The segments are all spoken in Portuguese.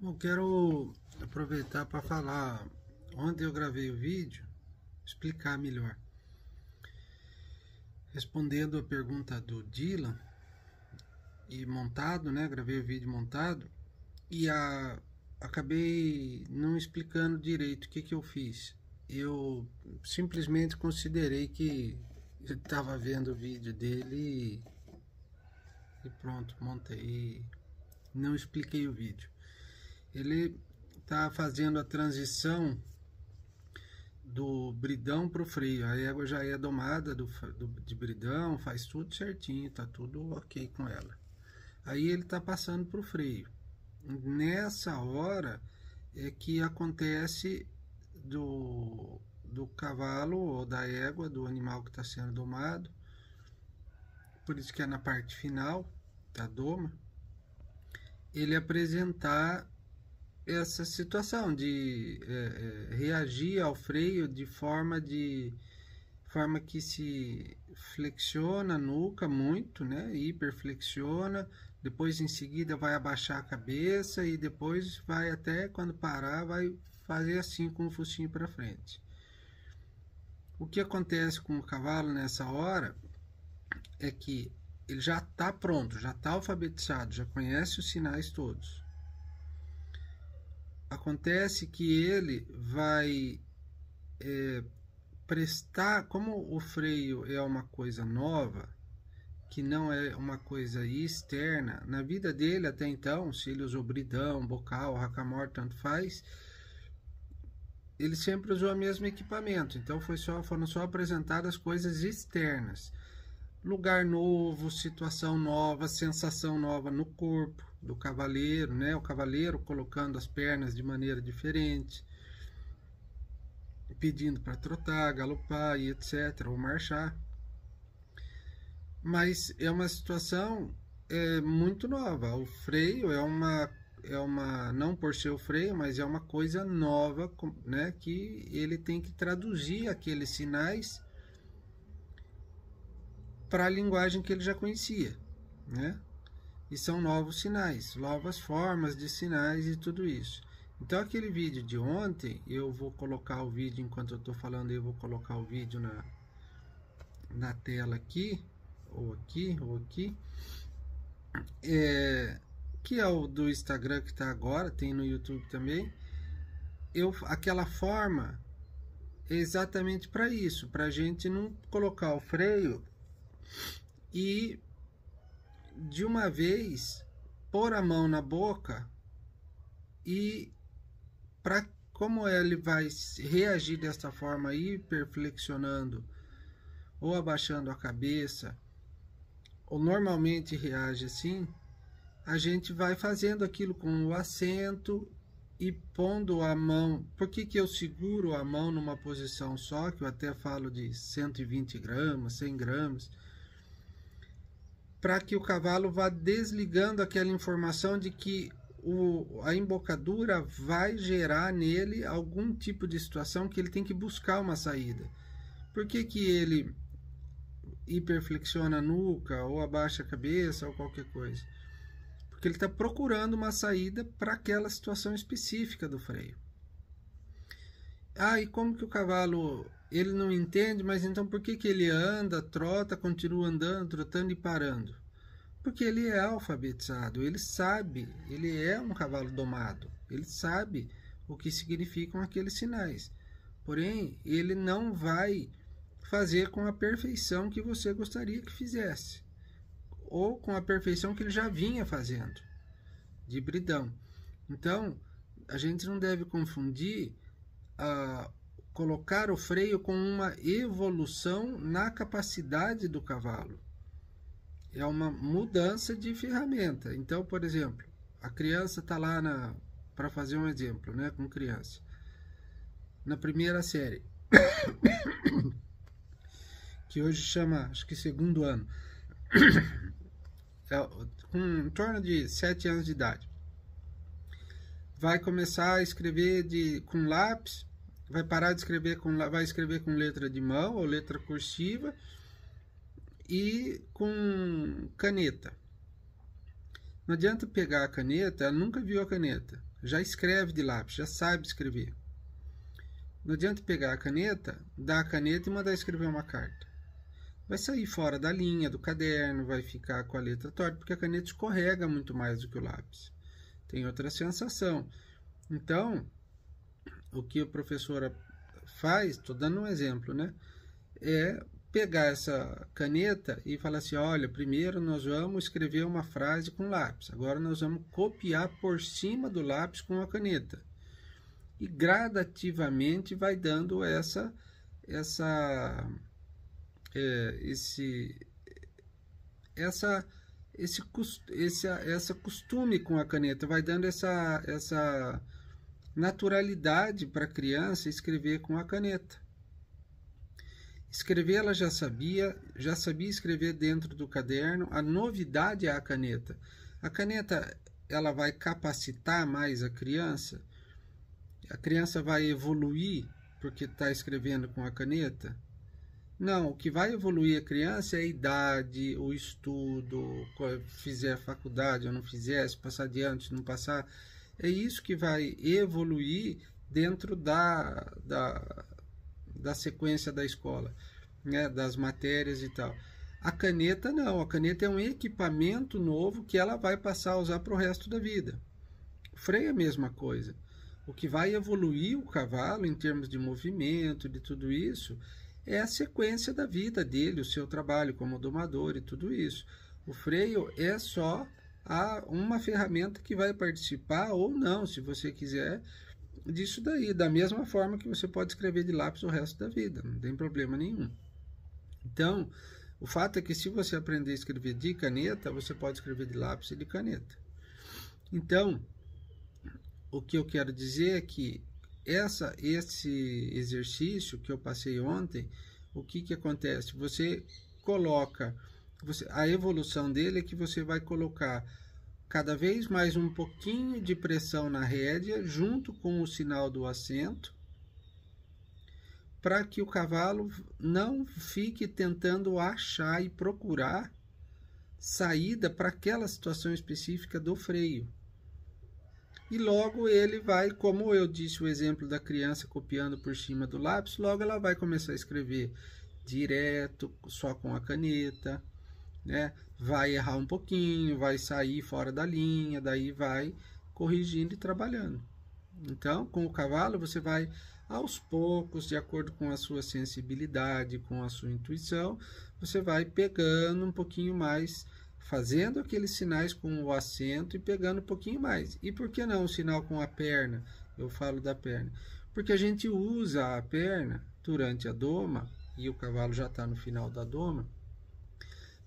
Eu quero aproveitar para falar. Ontem eu gravei o vídeo, explicar melhor. Respondendo a pergunta do Dylan, e montado, né? Gravei o vídeo montado e acabei não explicando direito o que eu fiz. Eu simplesmente considerei que eu estava vendo o vídeo dele e pronto, montei. Não expliquei o vídeo. Ele está fazendo a transição do bridão para o freio. A égua já é domada de bridão, faz tudo certinho, tá tudo ok com ela. Aí ele está passando para o freio. Nessa hora é que acontece do cavalo ou da égua, do animal que está sendo domado. Por isso que é na parte final da doma, ele apresentar essa situação de reagir ao freio de forma que se flexiona a nuca muito, né? Hiperflexiona, depois em seguida vai abaixar a cabeça e depois vai até quando parar vai fazer assim com o focinho para frente. O que acontece com o cavalo nessa hora é que ele já está pronto, já está alfabetizado, já conhece os sinais todos. Acontece que ele vai prestar, como o freio é uma coisa nova, que não é uma coisa externa, na vida dele até então, se ele usou bridão, bocal, racamor, tanto faz, ele sempre usou o mesmo equipamento, então foram só apresentadas coisas externas. Lugar novo, situação nova, sensação nova no corpo do cavaleiro, né? O cavaleiro colocando as pernas de maneira diferente, pedindo para trotar, galopar e etc, ou marchar. Mas é uma situação muito nova. O freio é uma não por ser o freio, mas é uma coisa nova, né? Que ele tem que traduzir aqueles sinais para a linguagem que ele já conhecia, né? E são novos sinais, novas formas de sinais e tudo isso. Então aquele vídeo de ontem, eu vou colocar o vídeo enquanto eu estou falando, eu vou colocar o vídeo na tela aqui, ou aqui, que é o do Instagram que está agora, tem no YouTube também. Aquela forma é exatamente para isso, para a gente não colocar o freio e de uma vez pôr a mão na boca e como ele vai reagir dessa forma, hiperflexionando ou abaixando a cabeça, ou normalmente reage assim, a gente vai fazendo aquilo com o assento e pondo a mão. Por que eu seguro a mão numa posição só, que eu até falo de 120 gramas, 100 gramas, para que o cavalo vá desligando aquela informação de que a embocadura vai gerar nele algum tipo de situação que ele tem que buscar uma saída. Por que ele hiperflexiona a nuca, ou abaixa a cabeça, ou qualquer coisa? Porque ele está procurando uma saída para aquela situação específica do freio. E como que o cavalo, ele não entende, mas então por que ele anda, trota, continua andando, trotando e parando? Porque ele é alfabetizado, ele sabe, ele é um cavalo domado, ele sabe o que significam aqueles sinais. Porém, ele não vai fazer com a perfeição que você gostaria que fizesse, ou com a perfeição que ele já vinha fazendo, de bridão. Então, a gente não deve confundir colocar o freio com uma evolução na capacidade do cavalo. É uma mudança de ferramenta. Então, por exemplo, a criança está lá para fazer um exemplo, né, com criança, na primeira série, que hoje chama, acho que segundo ano, com em torno de 7 anos de idade. Vai começar a escrever com lápis, vai parar de escrever vai escrever com letra de mão ou letra cursiva e com caneta. Não adianta pegar a caneta, ela nunca viu a caneta. já escreve de lápis, já sabe escrever. Não adianta pegar a caneta, dar a caneta e mandar escrever uma carta. Vai sair fora da linha do caderno, vai ficar com a letra torta, porque a caneta escorrega muito mais do que o lápis. Tem outra sensação. Então, o que a professora faz, estou dando um exemplo, né? É pegar essa caneta e falar assim, olha, primeiro nós vamos escrever uma frase com lápis, agora nós vamos copiar por cima do lápis com a caneta. E gradativamente vai dando essa costume com a caneta, vai dando essa naturalidade para a criança escrever com a caneta. Escrever ela já sabia escrever dentro do caderno. A novidade é a caneta. A caneta, ela vai capacitar mais a criança vai evoluir porque está escrevendo com a caneta? Não, o que vai evoluir a criança é a idade, o estudo, fizer faculdade ou não fizer, se passar adiante, se não passar. É isso que vai evoluir dentro da sequência da escola, né, das matérias e tal. A caneta não, a caneta é um equipamento novo que ela vai passar a usar para o resto da vida. O freio é a mesma coisa. O que vai evoluir o cavalo em termos de movimento, de tudo isso, é a sequência da vida dele, o seu trabalho como domador e tudo isso. O freio é só uma ferramenta que vai participar ou não, se você quiser, disso daí, da mesma forma que você pode escrever de lápis o resto da vida, não tem problema nenhum. Então, o fato é que se você aprender a escrever de caneta, você pode escrever de lápis e de caneta. Então, o que eu quero dizer é que esse exercício que eu passei ontem, o que acontece? Você coloca, a evolução dele é que você vai colocar cada vez mais um pouquinho de pressão na rédea, junto com o sinal do assento, para que o cavalo não fique tentando achar e procurar saída para aquela situação específica do freio. E logo ele vai, como eu disse o exemplo da criança copiando por cima do lápis, logo ela vai começar a escrever direto, só com a caneta, né? Vai errar um pouquinho, vai sair fora da linha, daí vai corrigindo e trabalhando. Então, com o cavalo, você vai aos poucos, de acordo com a sua sensibilidade, com a sua intuição, você vai pegando um pouquinho mais, fazendo aqueles sinais com o assento e pegando um pouquinho mais. E por que não o sinal com a perna? Eu falo da perna. Porque a gente usa a perna durante a doma, e o cavalo já está no final da doma,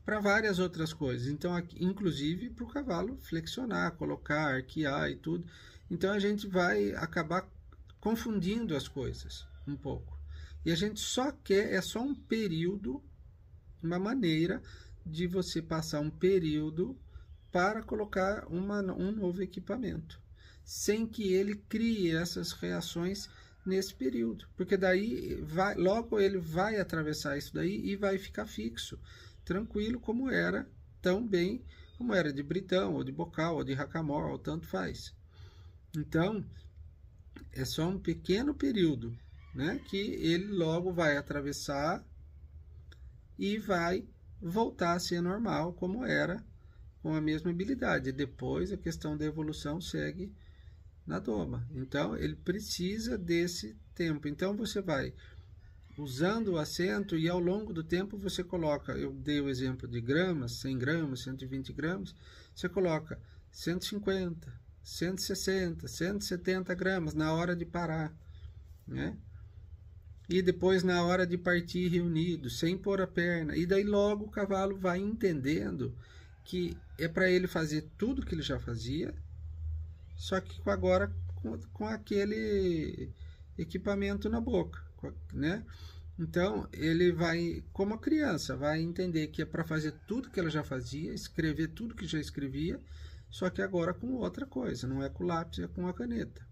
para várias outras coisas. Então, inclusive para o cavalo flexionar, colocar, arquear e tudo. Então, a gente vai acabar confundindo as coisas um pouco. E a gente só quer, é só um período, uma maneira de você passar um período para colocar um novo equipamento, sem que ele crie essas reações nesse período, porque daí logo ele vai atravessar isso daí e vai ficar fixo, tranquilo, como era, tão bem como era de Britão, ou de Bocal, ou de Hackamore, ou tanto faz. Então, é só um pequeno período, né, que ele logo vai atravessar e vai voltar a ser normal, como era, com a mesma habilidade. Depois, a questão da evolução segue na doma. Então, ele precisa desse tempo. Então, você vai usando o assento e ao longo do tempo você coloca, eu dei o exemplo de gramas, 100 gramas, 120 gramas, você coloca 150, 160, 170 gramas na hora de parar, né? E depois na hora de partir reunido, sem pôr a perna. E daí logo o cavalo vai entendendo que é para ele fazer tudo que ele já fazia, só que agora com aquele equipamento na boca, né? Então ele vai, como a criança, vai entender que é para fazer tudo que ela já fazia, escrever tudo que já escrevia, só que agora com outra coisa, não é com o lápis, é com a caneta.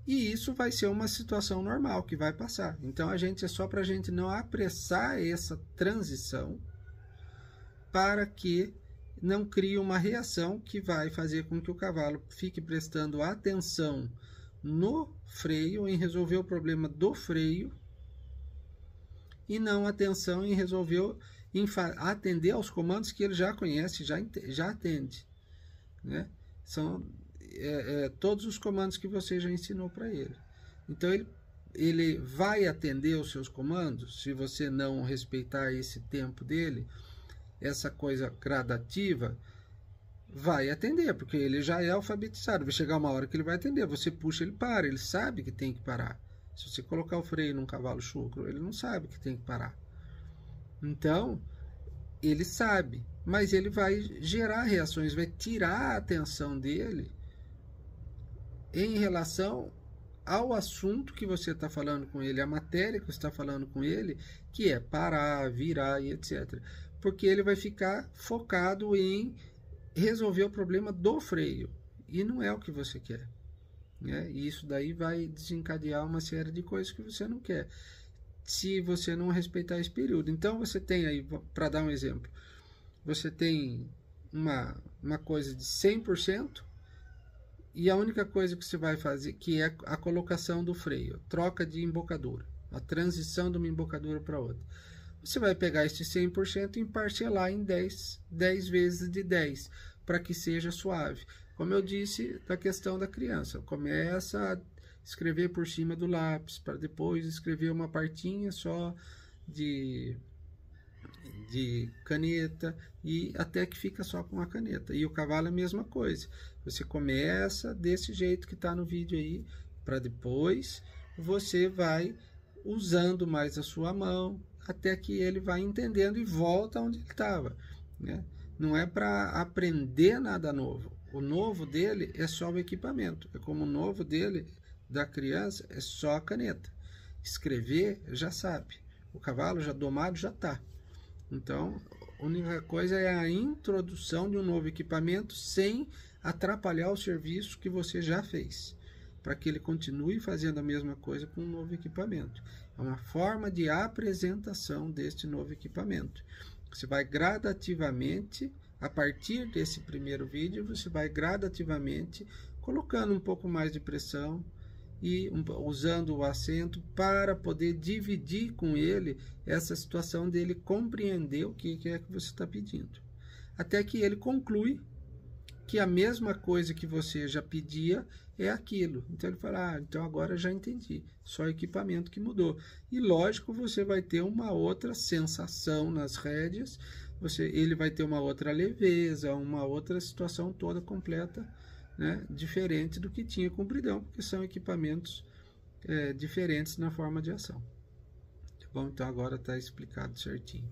E isso vai ser uma situação normal que vai passar. Então é só para a gente não apressar essa transição, para que não cria uma reação que vai fazer com que o cavalo fique prestando atenção no freio, em resolver o problema do freio, e não atenção em resolver, em atender aos comandos que ele já conhece, já atende, né? São todos os comandos que você já ensinou para ele. Então ele vai atender os seus comandos se você não respeitar esse tempo dele, essa coisa gradativa. Vai atender, porque ele já é alfabetizado. Vai chegar uma hora que ele vai atender. Você puxa, ele para. Ele sabe que tem que parar. Se você colocar o freio num cavalo chucro, ele não sabe que tem que parar. Então, ele sabe. Mas ele vai gerar reações, vai tirar a atenção dele em relação ao assunto que você está falando com ele, a matéria que você está falando com ele, que é parar, virar e etc. Porque ele vai ficar focado em resolver o problema do freio, e não é o que você quer, né? E isso daí vai desencadear uma série de coisas que você não quer, se você não respeitar esse período. Então você tem aí, para dar um exemplo, você tem uma coisa de 100%, e a única coisa que você vai fazer, que é a colocação do freio, troca de embocadura, a transição de uma embocadura para outra. Você vai pegar esse 100% e parcelar em 10 vezes de 10, para que seja suave. Como eu disse da questão da criança, começa a escrever por cima do lápis, para depois escrever uma partinha só de caneta, e até que fica só com a caneta. E o cavalo é a mesma coisa. Você começa desse jeito que está no vídeo aí, para depois você vai usando mais a sua mão, até que ele vai entendendo e volta onde ele estava, né? Não é para aprender nada novo. O novo dele é só o equipamento. É como o novo dele, da criança, é só a caneta. Escrever, já sabe. O cavalo já domado, já está. Então, a única coisa é a introdução de um novo equipamento sem atrapalhar o serviço que você já fez, para que ele continue fazendo a mesma coisa com um novo equipamento. É uma forma de apresentação deste novo equipamento. Você vai gradativamente, a partir desse primeiro vídeo, você vai gradativamente colocando um pouco mais de pressão e usando o acento para poder dividir com ele essa situação dele compreender o que é que você está pedindo. Até que ele conclui que a mesma coisa que você já pedia é aquilo. Então ele fala, então agora eu já entendi, só o equipamento que mudou. E lógico, você vai ter uma outra sensação nas rédeas, ele vai ter uma outra leveza, uma outra situação toda completa, né, diferente do que tinha com o bridão, porque são equipamentos diferentes na forma de ação. Tá bom? Então agora está explicado certinho.